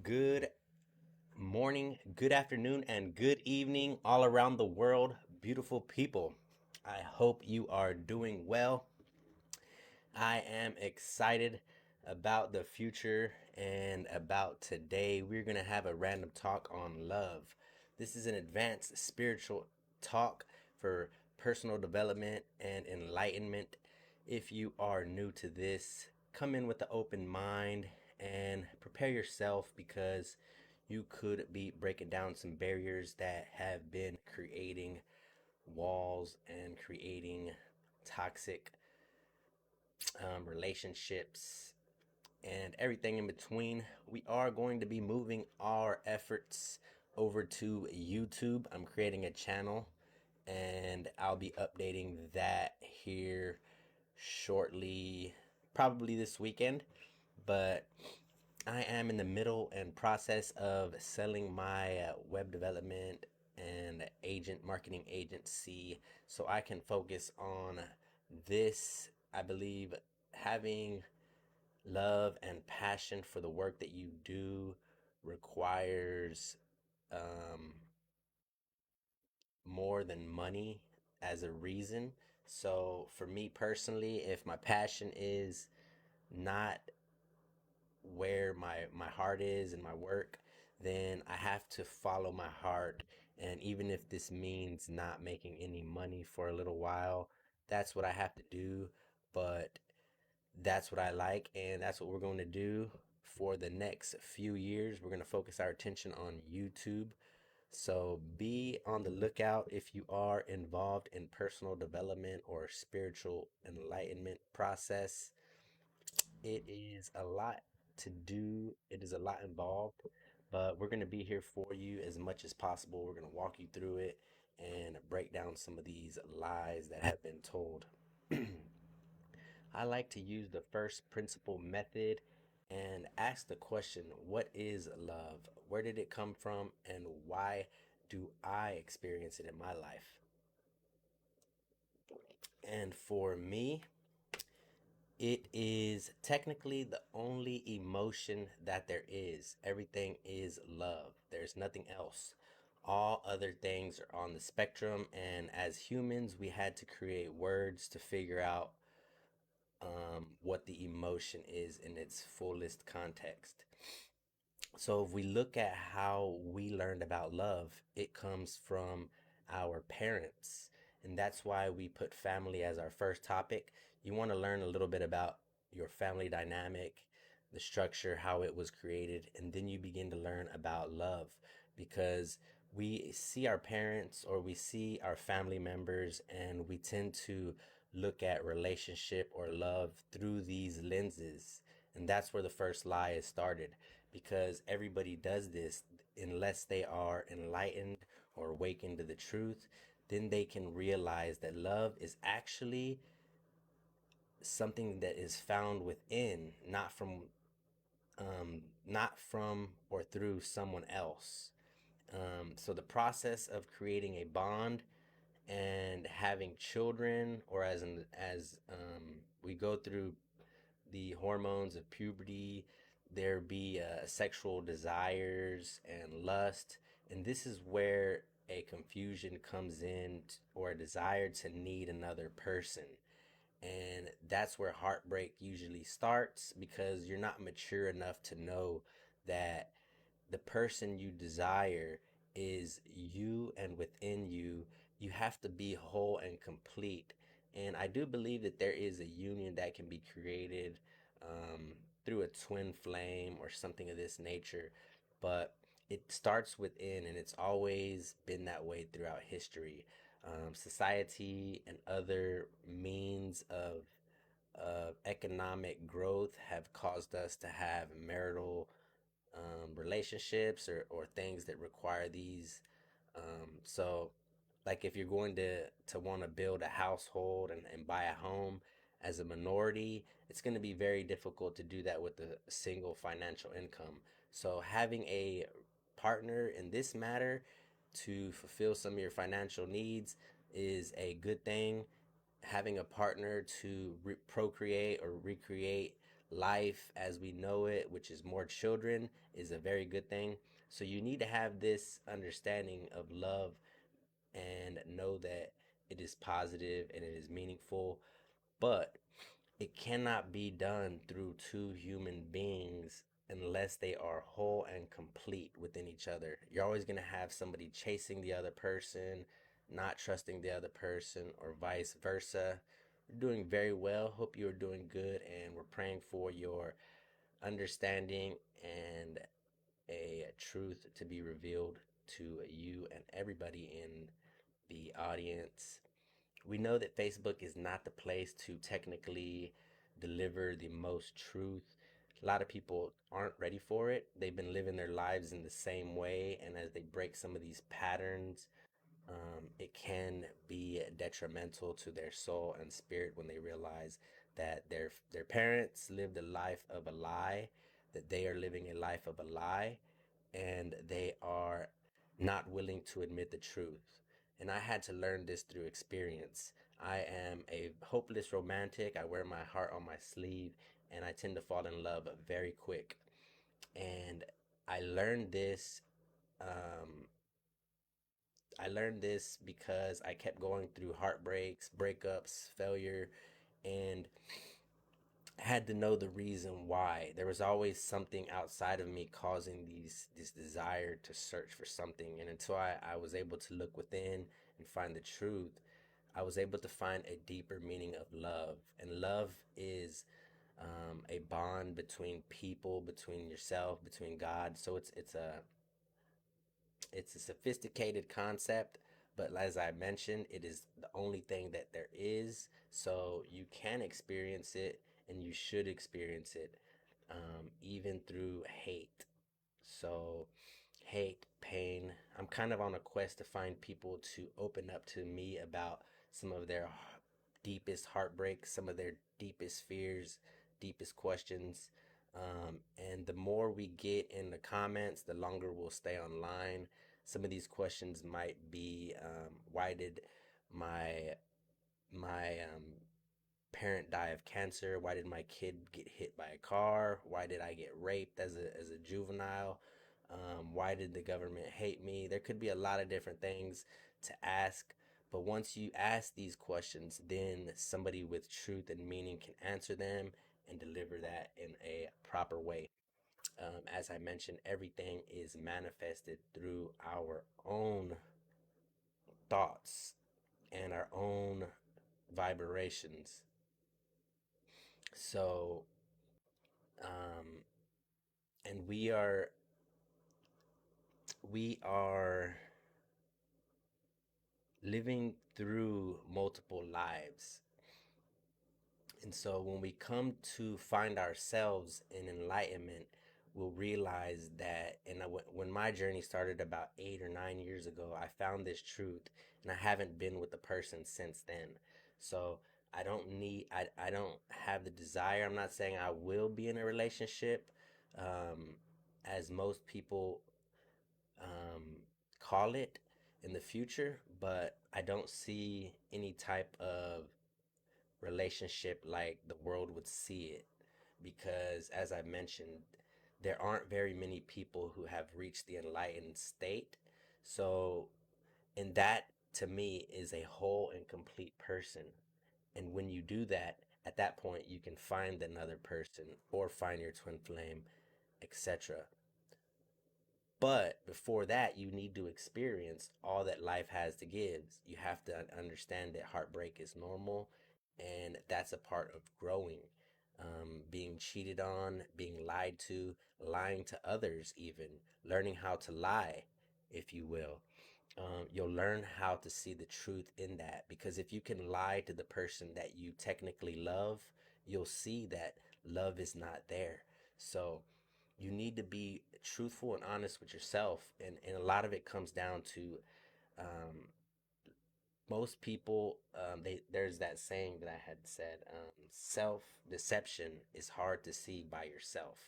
Good morning, good afternoon, and good evening all around the world, beautiful people. I hope you are doing well. I am excited about the future and about today. We're going to have a random talk on love. This is an advanced spiritual talk for personal development and enlightenment. If you are new to this, come in with an open mind and prepare yourself because you could be breaking down some barriers that have been creating walls and creating toxic relationships, and everything in between. We are going to be moving our efforts over to YouTube. I'm creating a channel and I'll be updating that here shortly, probably this weekend. But I am in the middle and process of selling my web development and agent marketing agency so I can focus on this. I believe having love and passion for the work that you do requires um, more than money as a reason. So, for me personally, if my passion is not where my heart is in my work, then I have to follow my heart. And even if this means not making any money for a little while, that's what I have to do. But that's what I like, and that's what we're going to do for the next few years. We're going to focus our attention on YouTube. So be on the lookout if you are involved in personal development or spiritual enlightenment process. It is a lot to do, it is a lot involved, but we're going to be here for you as much as possible. We're going to walk you through it and break down some of these lies that have been told. I like to use the first principle method and ask the question, what is love? Where did it come from? And why do I experience it in my life? And for me, it is technically the only emotion that there is. Everything is love. There's nothing else. All other things are on the spectrum. And as humans, we had to create words to figure out what the emotion is in its fullest context. So, if we look at how we learned about love, it comes from our parents. And that's why we put family as our first topic. You want to learn a little bit about your family dynamic, the structure, how it was created, and then you begin to learn about love because we see our parents or we see our family members and we tend to look at relationship or love through these lenses. And that's where the first lie is started because everybody does this unless they are enlightened or awakened to the truth. Then they can realize that love is actually something that is found within, not from or through someone else. So the process of creating a bond and having children, or as we go through the hormones of puberty, there be sexual desires and lust, and this is where a confusion comes in, or a desire to need another person. And that's where heartbreak usually starts because you're not mature enough to know that the person you desire is you, and within you, you have to be whole and complete. And I do believe that there is a union that can be created um, through a twin flame or something of this nature, but it starts within, and it's always been that way throughout history. Society and other means of economic growth have caused us to have marital relationships or things that require these. So, like if you're going to want to build a household and buy a home as a minority, it's going to be very difficult to do that with a single financial income. So, having a partner in this matter to fulfill some of your financial needs is a good thing. Having a partner to procreate or recreate life as we know it, which is more children, is a very good thing. So you need to have this understanding of love and know that it is positive and it is meaningful, but it cannot be done through two human beings unless they are whole and complete within each other. You're always going to have somebody chasing the other person, not trusting the other person, or vice versa. You're doing very well. Hope you're doing good, and we're praying for your understanding and a truth to be revealed to you and everybody in the audience. We know that Facebook is not the place to technically deliver the most truth. A lot of people aren't ready for it. They've been living their lives in the same way, and as they break some of these patterns, it can be detrimental to their soul and spirit when they realize that their parents lived a life of a lie, that they are living a life of a lie, and they are not willing to admit the truth. And I had to learn this through experience. I am a hopeless romantic. I wear my heart on my sleeve, and I tend to fall in love very quick. And I learned this um, I learned this because I kept going through heartbreaks, breakups, failure, and had to know the reason why. There was always something outside of me causing this desire to search for something. And until I was able to look within and find the truth, I was able to find a deeper meaning of love. And love is a bond between people, between yourself, between God. So it's a sophisticated concept, but as I mentioned, it is the only thing that there is. So you can experience it and you should experience it, even through hate. So, hate, pain. I'm kind of on a quest to find people to open up to me about some of their deepest heartbreaks, some of their deepest fears, deepest questions. And the more we get in the comments, the longer we'll stay online. Some of these questions might be, why did my my parent die of cancer? Why did my kid get hit by a car? Why did I get raped as a juvenile? Why did the government hate me? There could be a lot of different things to ask, but once you ask these questions, then somebody with truth and meaning can answer them and deliver that in a proper way. As I mentioned, everything is manifested through our own thoughts and our own vibrations. So, um, and we are living through multiple lives. And so when we come to find ourselves in enlightenment, we'll realize that. And when my journey started about 8 or 9 years ago, I found this truth, and I haven't been with the person since then. So I don't have the desire. I'm not saying I will be in a relationship, um, as most people um, call it in the future, but I don't see any type of relationship like the world would see it, because, as I mentioned, there aren't very many people who have reached the enlightened state. So, and that to me is a whole and complete person. And when you do that, at that point, you can find another person or find your twin flame, etc. But before that, you need to experience all that life has to give. You have to understand that heartbreak is normal, and that's a part of growing. Being cheated on, being lied to, lying to others, even learning how to lie, if you will. You'll learn how to see the truth in that, because if you can lie to the person that you technically love, you'll see that love is not there. So you need to be truthful and honest with yourself, and a lot of it comes down to, um, most people, there's that saying that I had said, self deception is hard to see by yourself.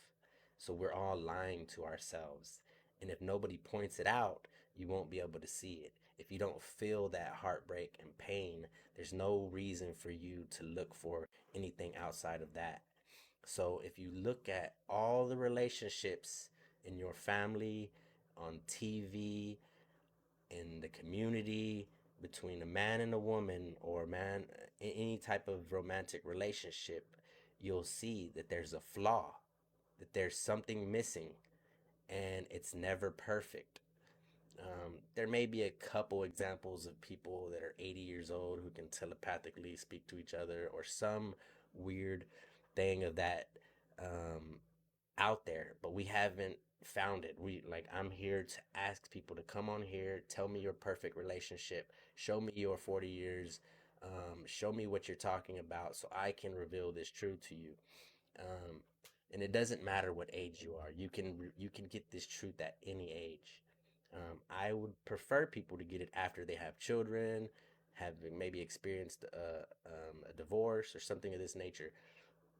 So we're all lying to ourselves, and if nobody points it out, you won't be able to see it. If you don't feel that heartbreak and pain, there's no reason for you to look for anything outside of that. So if you look at all the relationships in your family, on TV, in the community, between a man and a woman, or a man in any type of romantic relationship, you'll see that there's a flaw, that there's something missing, and it's never perfect. There may be a couple examples of people that are 80 years old who can telepathically speak to each other, or some weird thing of that um, out there, but we haven't found it. I'm here to ask people to come on here, tell me your perfect relationship, show me your 40 years, show me what you're talking about so I can reveal this truth to you. Um, and it doesn't matter what age you are. You can get this truth at any age. I would prefer people to get it after they have children, have maybe experienced a divorce or something of this nature,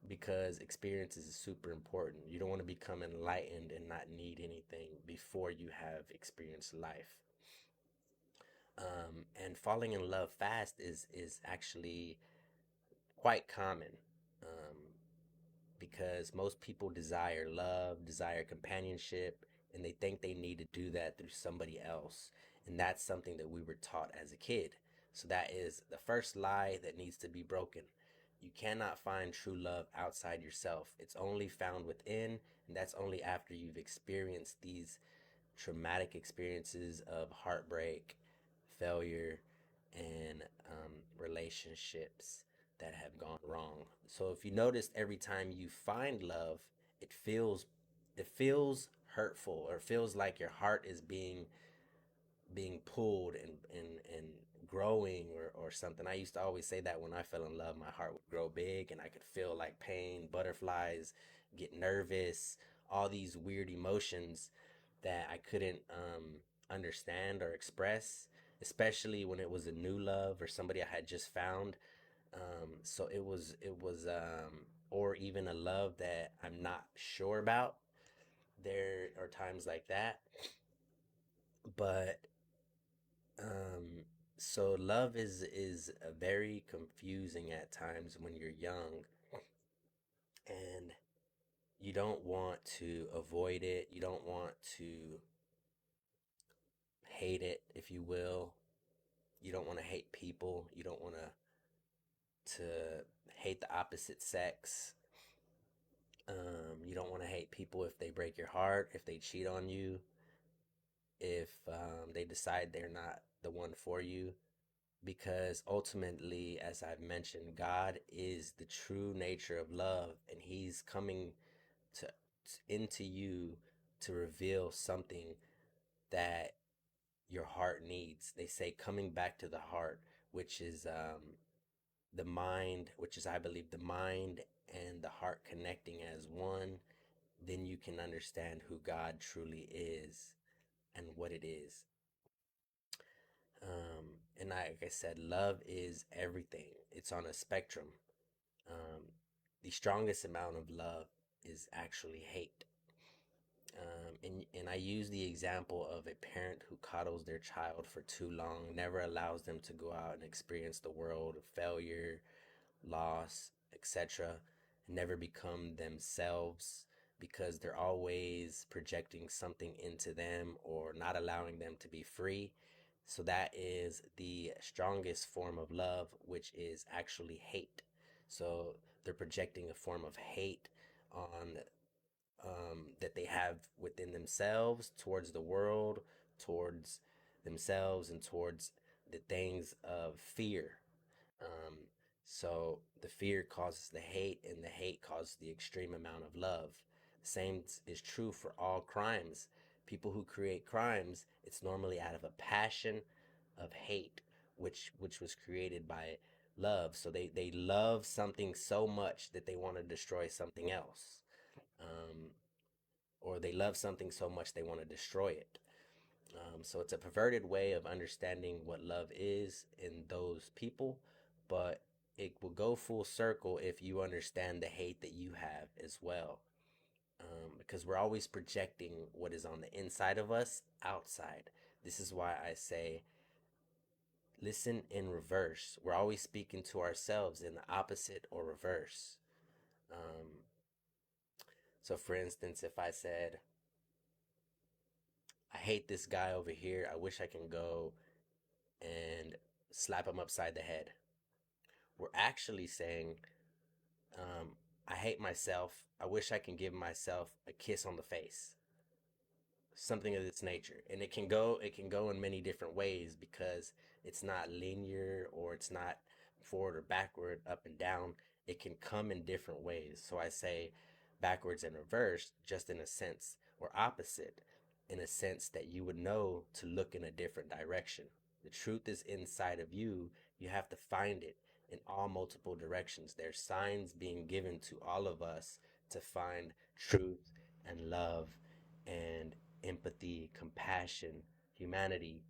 because experiences is super important. You don't want to become enlightened and not need anything before you have experienced life. And falling in love fast is actually quite common. Um, because most people desire love, desire companionship, and they think they need to do that through somebody else. And that's something that we were taught as a kid. So that is the first lie that needs to be broken. You cannot find true love outside yourself. It's only found within, and that's only after you've experienced these traumatic experiences of heartbreak, failure, and relationships that have gone wrong. So if you notice, every time you find love, it feels it feels hurtful, or feels like your heart is being pulled and growing, or something. I used to always say that when I fell in love, my heart would grow big and I could feel like pain, butterflies, get nervous, all these weird emotions that I couldn't understand or express, especially when it was a new love or somebody I had just found. So or even a love that I'm not sure about. There are times like that, but Um, so love is very confusing at times when you're young, and you don't want to avoid it. You don't want to hate it, if you will. You don't want to hate people. You don't want to hate the opposite sex. You don't want to hate people if they break your heart, if they cheat on you, if they decide they're not the one for you, because ultimately, as I've mentioned, God is the true nature of love, and He's coming to into you to reveal something that your heart needs. They say coming back to the heart, which is the mind, which is, I believe, the mind and the heart connecting as one. Then you can understand who God truly is and what it is. And like I said, love is everything. It's on a spectrum. Um, the strongest amount of love is actually hate. And I use the example of a parent who coddles their child for too long, never allows them to go out and experience the world of failure, loss, etc., never become themselves, because they're always projecting something into them or not allowing them to be free. So that is the strongest form of love, which is actually hate. So they're projecting a form of hate on that they have within themselves, towards the world, towards themselves, and towards the things of fear. Um, so the fear causes the hate, and the hate causes the extreme amount of love. The same is true for all crimes. People who create crimes, it's normally out of a passion of hate, which was created by love. So they love something so much that they want to destroy something else. Um, or they love something so much they want to destroy it. So it's a perverted way of understanding what love is in those people, but it will go full circle if you understand the hate that you have as well. Because we're always projecting what is on the inside of us outside. This is why I say listen in reverse. We're always speaking to ourselves in the opposite or reverse. Um, So, for instance, if I said, I hate this guy over here, I wish I can go and slap him upside the head, we're actually saying, um, I hate myself. I wish I can give myself a kiss on the face, something of this nature. And it can go in many different ways because it's not linear, or it's not forward or backward, up and down. It can come in different ways. So I say backwards and reverse just in a sense, or opposite in a sense, that you would know to look in a different direction. The truth is inside of you. You have to find it in all multiple directions. There's signs being given to all of us to find truth and love and empathy, compassion, humanity,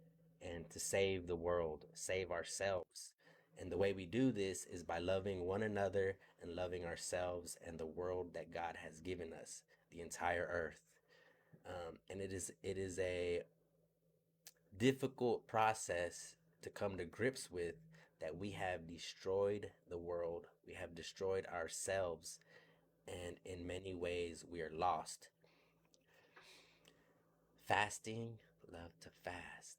and to save the world, save ourselves. And the way we do this is by loving one another and loving ourselves and the world that God has given us, the entire earth. And it is a difficult process to come to grips with, that we have destroyed the world, we have destroyed ourselves, and in many ways we are lost. Fasting, love to fast.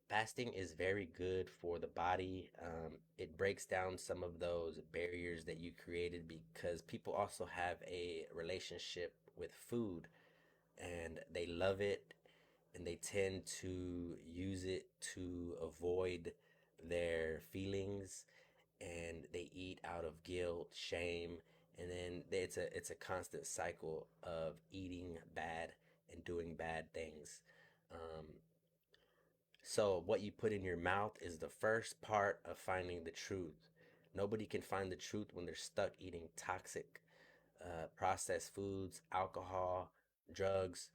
Fasting is very good for the body. It breaks down some of those barriers that you created, because people also have a relationship with food and they love it, and they tend to use it to avoid their feelings, and they eat out of guilt, shame, and then it's a constant cycle of eating bad and doing bad things. Um, so what you put in your mouth is the first part of finding the truth. Nobody can find the truth when they're stuck eating toxic, processed foods, alcohol, drugs.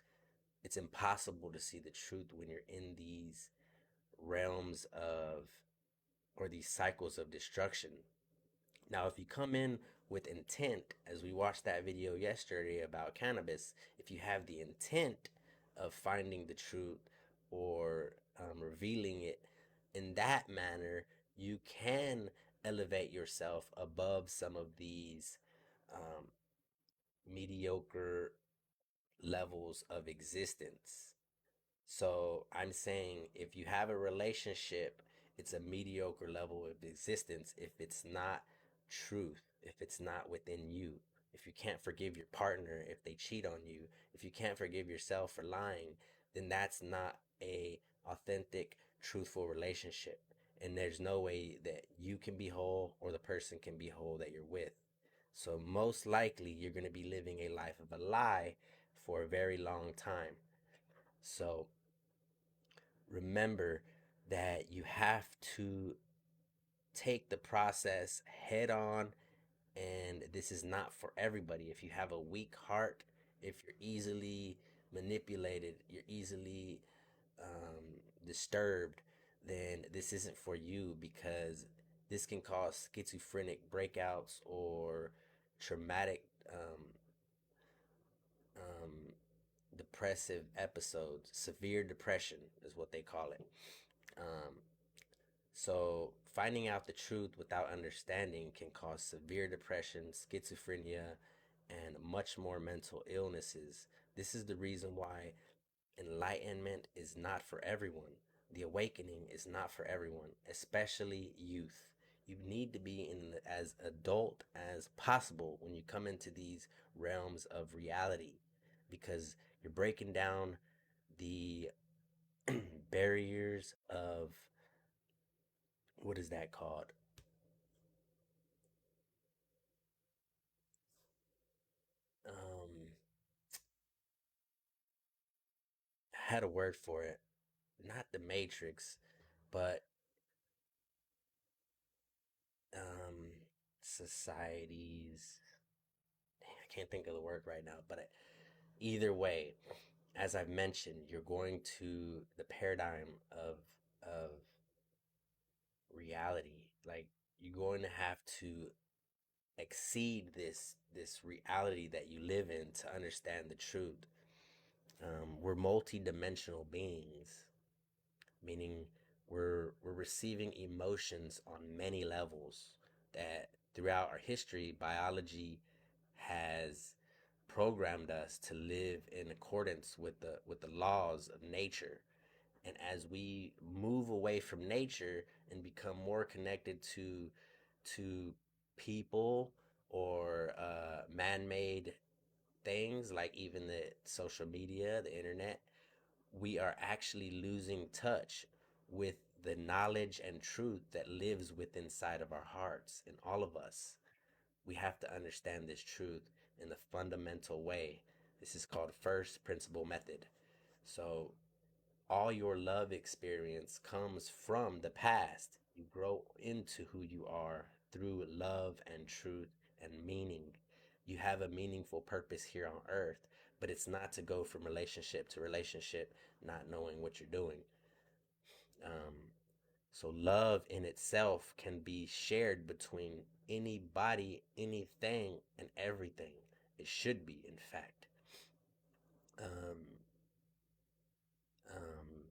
It's impossible to see the truth when you're in these realms of, or these cycles of destruction. Now, if you come in with intent, as we watched that video yesterday about cannabis, if you have the intent of finding the truth, or revealing it in that manner, you can elevate yourself above some of these um, mediocre levels of existence. So I'm saying, if you have a relationship, it's a mediocre level of existence if it's not truth, if it's not within you. If you can't forgive your partner if they cheat on you, if you can't forgive yourself for lying, then that's not a authentic, truthful relationship. And there's no way that you can be whole or the person can be whole that you're with. So most likely you're going to be living a life of a lie for a very long time. So remember that you have to take the process head on, and this is not for everybody. If you have a weak heart, if you're easily manipulated, you're easily disturbed, then this isn't for you, because this can cause schizophrenic breakouts or traumatic, um, depressive episodes. Severe depression is what they call it. Um, So, finding out the truth without understanding can cause severe depression, schizophrenia, and much more mental illnesses. This is the reason why enlightenment is not for everyone. The awakening is not for everyone, especially youth. You need to be in as adult as possible when you come into these realms of reality, because you're breaking down the barriers of, what is that called? Um, I had a word for it. Not the Matrix, but um, societies. I can't think of the word right now, but either way, as I've mentioned, you're going to the paradigm of reality. Like, you're going to have to exceed this reality that you live in to understand the truth. We're multi-dimensional beings, meaning we're receiving emotions on many levels, that throughout our history biology has programmed us to live in accordance with the laws of nature. And as we move away from nature and become more connected to people or man-made things like even the social media, the internet, we are actually losing touch with the knowledge and truth that lives within inside of our hearts in all of us. We have to understand this truth in the fundamental way. This is called first principle method. So all your love experience comes from the past. You grow into who you are through love and truth and meaning. You have a meaningful purpose here on earth, but it's not to go from relationship to relationship, not knowing what you're doing. Um, so, love in itself can be shared between anybody, anything, and everything. It should be, in fact. Um, Um,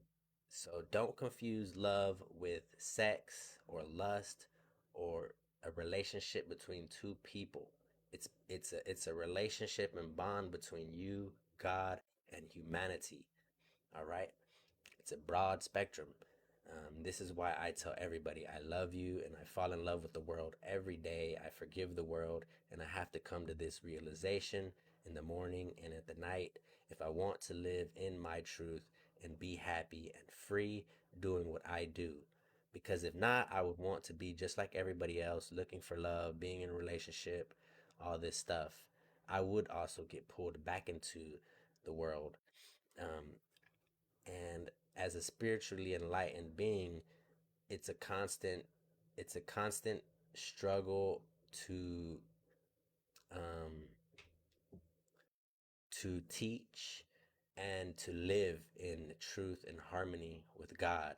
so don't confuse love with sex or lust or a relationship between two people. It's a relationship and bond between you, God, and humanity. All right. It's a broad spectrum. This is why I tell everybody I love you and I fall in love with the world every day. I forgive the world and I have to come to this realization in the morning and at the night if I want to live in my truth and be happy and free doing what I do. Because if not, I would want to be just like everybody else, looking for love, being in a relationship, all this stuff. I would also get pulled back into the world. Um, and as a spiritually enlightened being, it's a constant it's a constant struggle to um to teach and to live in truth and harmony with God,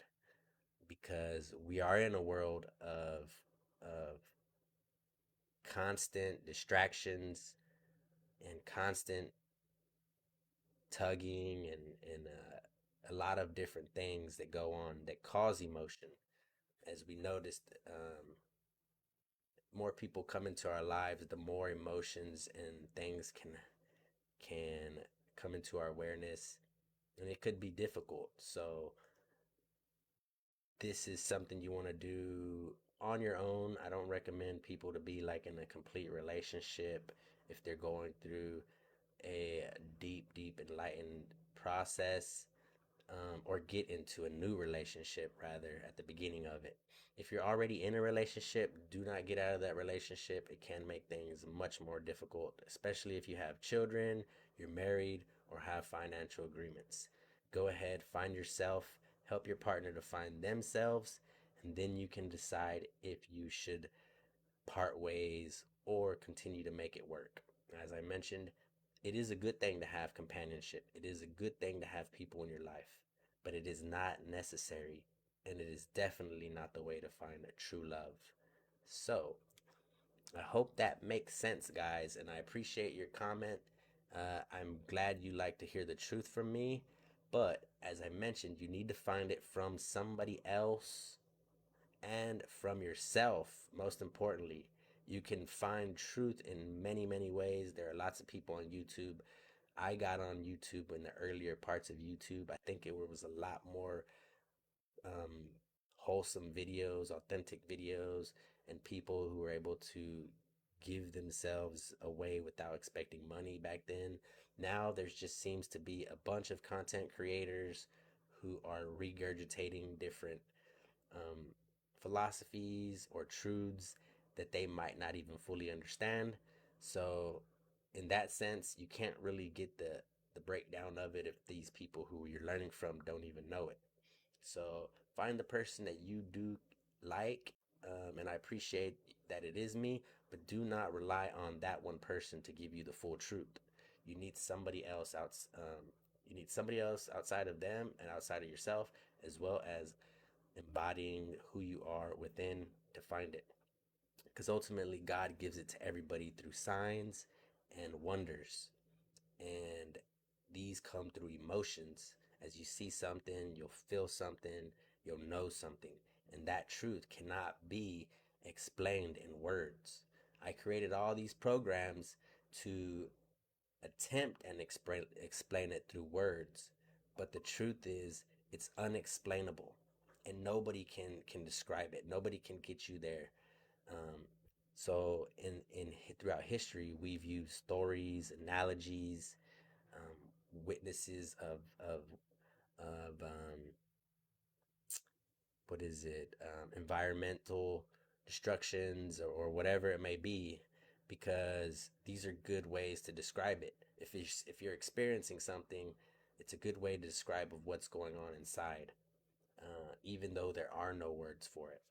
because we are in a world of constant distractions and constant tugging and a lot of different things that go on that cause emotion. As we noticed, more people come into our lives, the more emotions and things can come into our awareness, and it could be difficult. So this is something you want to do on your own. I don't recommend people to be like in a complete relationship if they're going through a deep enlightened process, or get into a new relationship rather at the beginning of it. If you're already in a relationship, do not get out of that relationship. It can make things much more difficult, especially if you have children, you're married, or have financial agreements. Go ahead, find yourself, help your partner to find themselves, and then you can decide if you should part ways or continue to make it work. As I mentioned, it is a good thing to have companionship. It is a good thing to have people in your life, but it is not necessary, and it is definitely not the way to find a true love. So, I hope that makes sense, guys, and I appreciate your comment. I'm glad you like to hear the truth from me, but as I mentioned, you need to find it from somebody else and from yourself. Most importantly, you can find truth in many ways. There are lots of people on YouTube. I got on YouTube in the earlier parts of YouTube. I think it was a lot more um, wholesome videos, authentic videos, and people who were able to give themselves away without expecting money back then. Now there's just seems to be a bunch of content creators who are regurgitating different um, philosophies or truths that they might not even fully understand. So, in that sense, you can't really get the breakdown of it if these people who you're learning from don't even know it. So, find the person that you do like, and I appreciate that it is me, but do not rely on that one person to give you the full truth. You need somebody else out. You need somebody else outside of them and outside of yourself, as well as embodying who you are within to find it. Because ultimately, God gives it to everybody through signs and wonders. And these come through emotions. As you see something, you'll feel something, you'll know something. And that truth cannot be explained in words. I created all these programs to attempt and explain it through words, but the truth is it's unexplainable, and nobody can describe it. Nobody can get you there. Um, so in throughout history, we've used stories, analogies, witnesses of what is it, environmental destructions, or whatever it may be, because these are good ways to describe it. If you're experiencing something, it's a good way to describe of what's going on inside, even though there are no words for it.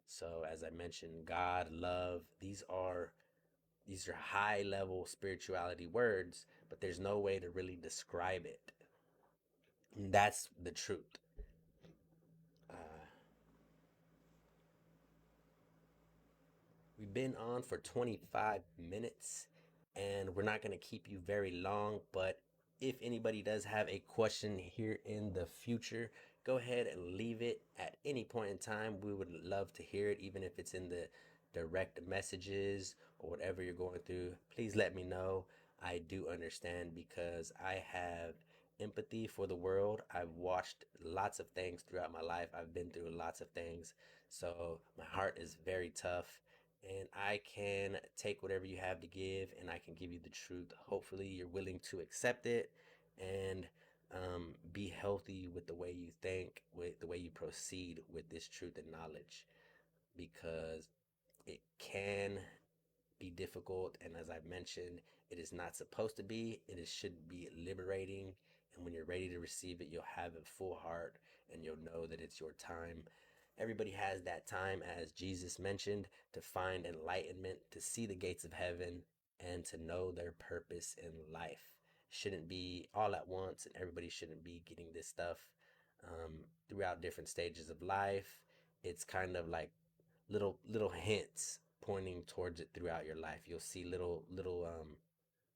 So as I mentioned, God, love, these are high level spirituality words, but there's no way to really describe it. And that's the truth. Uh, we've been on for 25 minutes, and we're not going to keep you very long, but if anybody does have a question here in the future, go ahead and leave it at any point in time. We would love to hear it, even if it's in the direct messages or whatever you're going through. Please let me know. I do understand, because I have empathy for the world. I've watched lots of things throughout my life. I've been through lots of things. So my heart is very tough, and I can take whatever you have to give, and I can give you the truth. Hopefully, you're willing to accept it, and be healthy with the way you think, with the way you proceed with this truth and knowledge, because it can be difficult. And as I've mentioned, it is not supposed to be. Should be liberating. And when you're ready to receive it, you'll have a full heart, and you'll know that it's your time. Everybody has that time, as Jesus mentioned, to find enlightenment, to see the gates of heaven, and to know their purpose in life. Shouldn't be all at once, and everybody shouldn't be getting this stuff throughout different stages of life. It's kind of like little hints pointing towards it throughout your life. You'll see little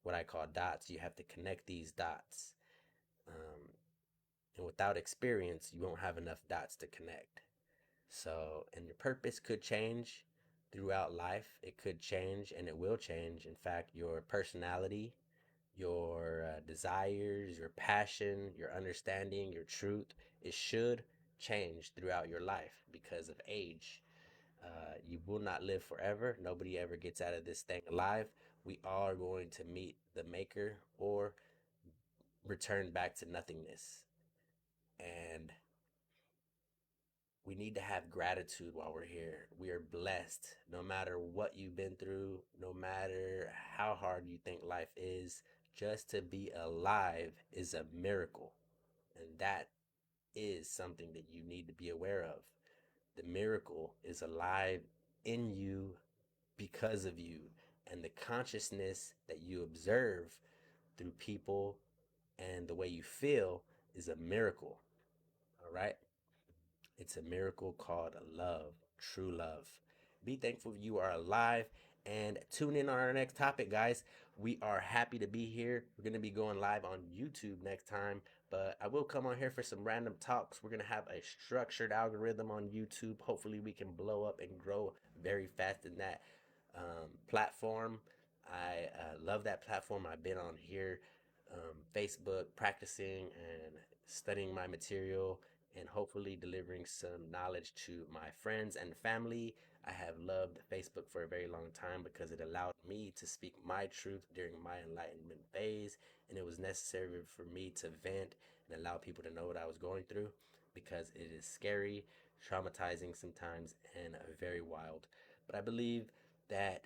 what I call dots. You have to connect these dots, um, and without experience, you won't have enough dots to connect. So, and your purpose could change throughout life. It could change, and it will change. In fact, your personality, your desires, your passion, your understanding, your truth, it should change throughout your life because of age. You will not live forever. Nobody ever gets out of this thing alive. We are going to meet the maker or return back to nothingness. And we need to have gratitude while we're here. We are blessed. No matter what you've been through, no matter how hard you think life is, just to be alive is a miracle. And that is something that you need to be aware of. The miracle is alive in you because of you, and the consciousness that you observe through people and the way you feel is a miracle. All right? It's a miracle called love, true love. Be thankful you are alive, and tune in on our next topic, guys. We are happy to be here. We're going to be going live on YouTube next time, but I will come on here for some random talks. We're going to have a structured algorithm on YouTube. Hopefully, we can blow up and grow very fast in that platform. I love that platform. I've been on here, Facebook, practicing and studying my material, and hopefully delivering some knowledge to my friends and family. I have loved Facebook for a very long time because it allowed me to speak my truth during my enlightenment phase, and it was necessary for me to vent and allow people to know what I was going through, because it is scary, traumatizing sometimes, and very wild. But I believe that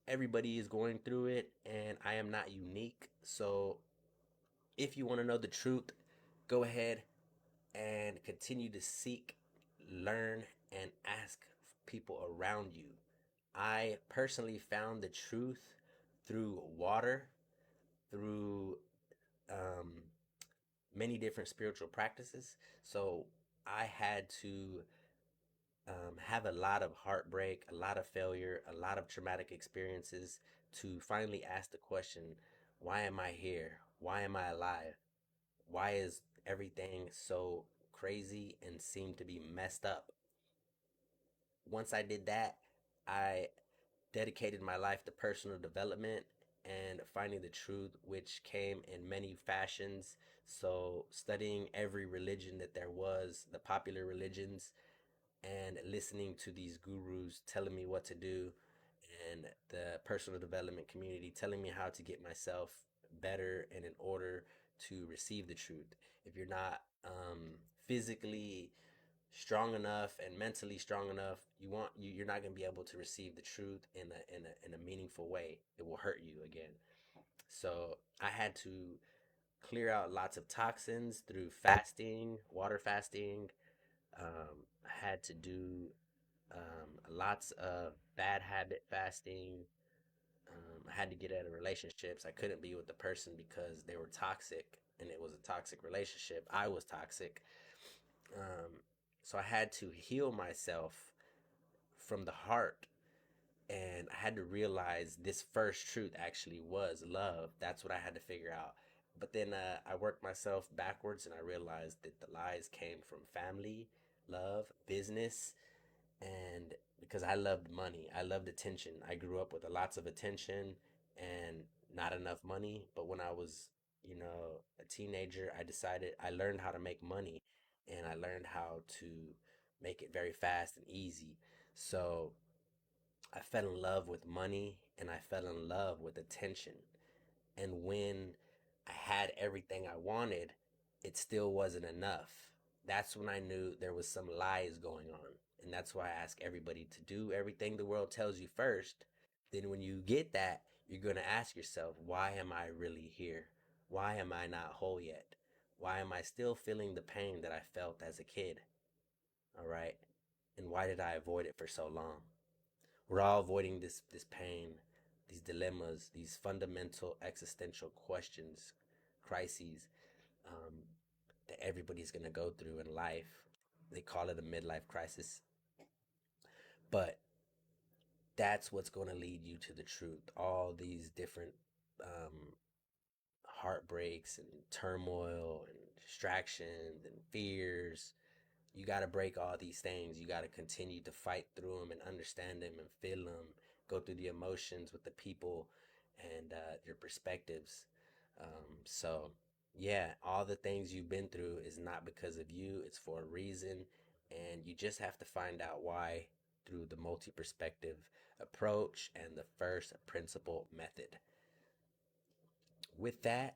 everybody is going through it, and I am not unique. So if you want to know the truth, go ahead and continue to seek, learn, and ask people around you. I personally found the truth through water, through um, many different spiritual practices. So I had to have a lot of heartbreak, a lot of failure, a lot of traumatic experiences to finally ask the question, why am I here? Why am I alive? Why is everything so crazy and seem to be messed up? Once I did that, I dedicated my life to personal development, and finding the truth, which came in many fashions. So, studying every religion that there was, the popular religions, and listening to these gurus telling me what to do, and the personal development community telling me how to get myself better and in order to receive the truth. If you're not physically strong enough and mentally strong enough, you're not going to be able to receive the truth in a meaningful way. It will hurt you again. So I had to clear out lots of toxins through fasting, water fasting. I had to do lots of bad habit fasting. I had to get out of relationships. I couldn't be with the person because they were toxic and it was a toxic relationship. I was toxic. Um, so I had to heal myself from the heart, and I had to realize this first truth actually was love. That's what I had to figure out. But then I worked myself backwards and I realized that the lies came from family, love, business, and because I loved money, I loved attention. I grew up with lots of attention and not enough money. But when I was, a teenager, I learned how to make money, and I learned how to make it very fast and easy. So I fell in love with money and I fell in love with attention. And when I had everything I wanted, it still wasn't enough. That's when I knew there was some lies going on. And that's why I ask everybody to do everything the world tells you first. Then, when you get that, you're going to ask yourself, why am I really here? Why am I not whole yet? Why am I still feeling the pain that I felt as a kid? All right. And why did I avoid it for so long? We're all avoiding this pain, these dilemmas, these fundamental existential questions, crises, um, that everybody's gonna go through in life. They call it a midlife crisis, but that's what's going to lead you to the truth. All these different um, heartbreaks and turmoil and distractions and fears. You got to break all these things. You got to continue to fight through them and understand them and feel them, go through the emotions with the people and their perspectives. So, yeah, all the things you've been through is not because of you, it's for a reason. And you just have to find out why through the multi perspective approach and the first principle method. With that,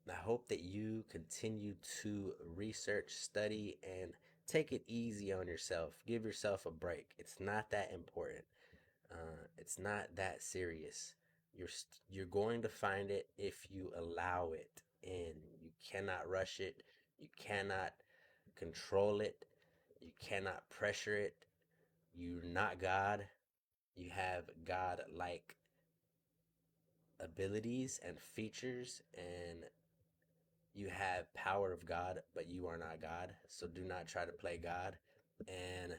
I hope that you continue to research, study, and take it easy on yourself. Give yourself a break. It's not that important. It's not that serious. You're going to find it if you allow it in. You cannot rush it. You cannot control it. You cannot pressure it. You're not God. You have God like abilities and features, and you have power of God, but you are not God. So do not try to play God, and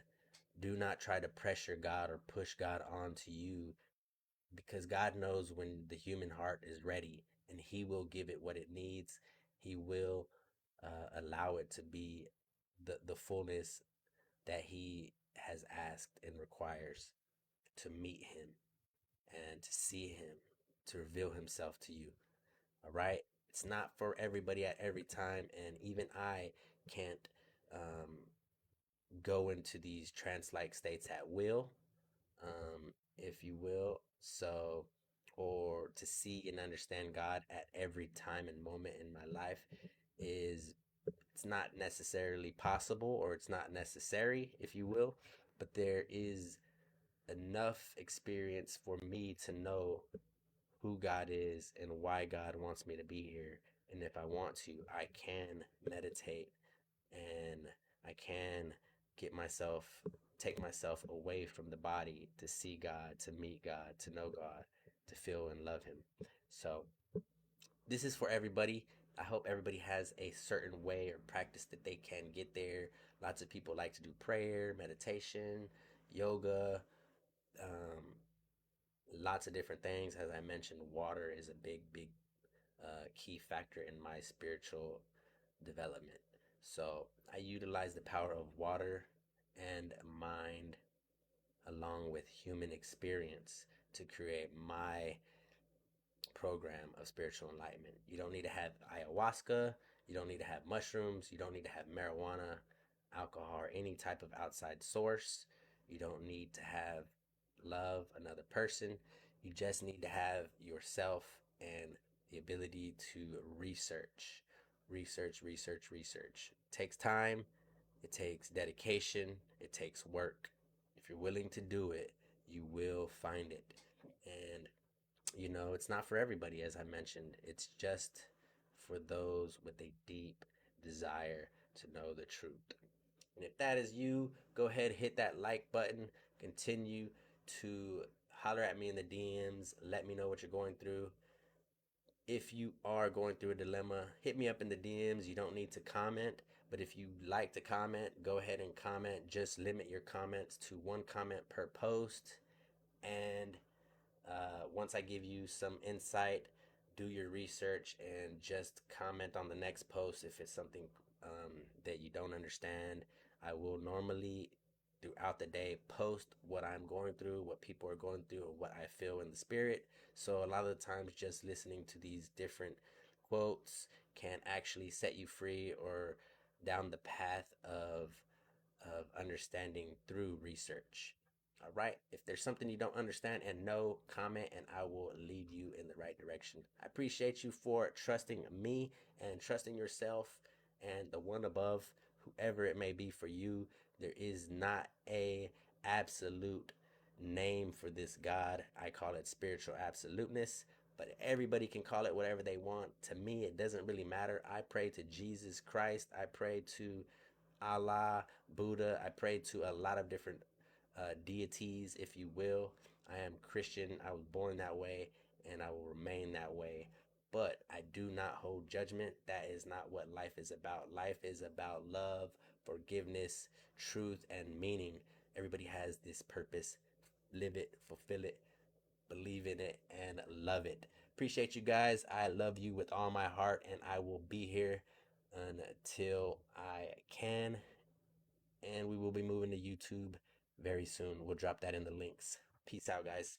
do not try to pressure God or push God onto you, because God knows when the human heart is ready, and He will give it what it needs. He will allow it to be the fullness that He has asked and requires to meet Him and to see Him, to reveal Himself to you. All right. It's not for everybody at every time. And even I can't um, go into these trance like states at will, if you will. So, or to see and understand God at every time and moment in my life is, it's not necessarily possible, or it's not necessary, if you will, but there is enough experience for me to know who God is and why God wants me to be here. And if I want to, I can meditate, and I can take myself away from the body to see God, to meet God, to know God, to feel and love Him. So, this is for everybody. I hope everybody has a certain way or practice that they can get there. Lots of people like to do prayer, meditation, yoga, um, lots of different things. As I mentioned, water is a big key factor in my spiritual development. So I utilize the power of water and mind along with human experience to create my program of spiritual enlightenment. You don't need to have ayahuasca. You don't need to have mushrooms. You don't need to have marijuana, alcohol, or any type of outside source. You don't need to have love another person. You just need to have yourself and the ability to research. Research, research, research. It takes time, it takes dedication, it takes work. If you're willing to do it, you will find it. And it's not for everybody, as I mentioned. It's just for those with a deep desire to know the truth. And if that is you, go ahead, hit that like button. Continue to holler at me in the DMs. Let me know what you're going through. If you are going through a dilemma, hit me up in the DMs. You don't need to comment, but if you like to comment, go ahead and comment. Just limit your comments to one comment per post. And once I give you some insight, do your research and just comment on the next post if it's something that you don't understand. I will normally, throughout the day, post what I'm going through, what people are going through, or what I feel in the spirit. So a lot of the times, just listening to these different quotes can actually set you free or down the path of understanding through research. All right. If there's something you don't understand and know, comment and I will lead you in the right direction. I appreciate you for trusting me and trusting yourself and the one above, whoever it may be for you. There is not a absolute name for this God. I call it spiritual absoluteness, but everybody can call it whatever they want. To me, it doesn't really matter. I pray to Jesus Christ. I pray to Allah, Buddha. I pray to a lot of different deities, if you will. I am Christian. I was born that way and I will remain that way. But I do not hold judgment. That is not what life is about. Life is about love, forgiveness, truth, and meaning. Everybody has this purpose. Live it, fulfill it, believe in it, and love it. Appreciate you guys. I love you with all my heart, and I will be here until I can. And we will be moving to YouTube very soon. We'll drop that in the links. Peace out, guys.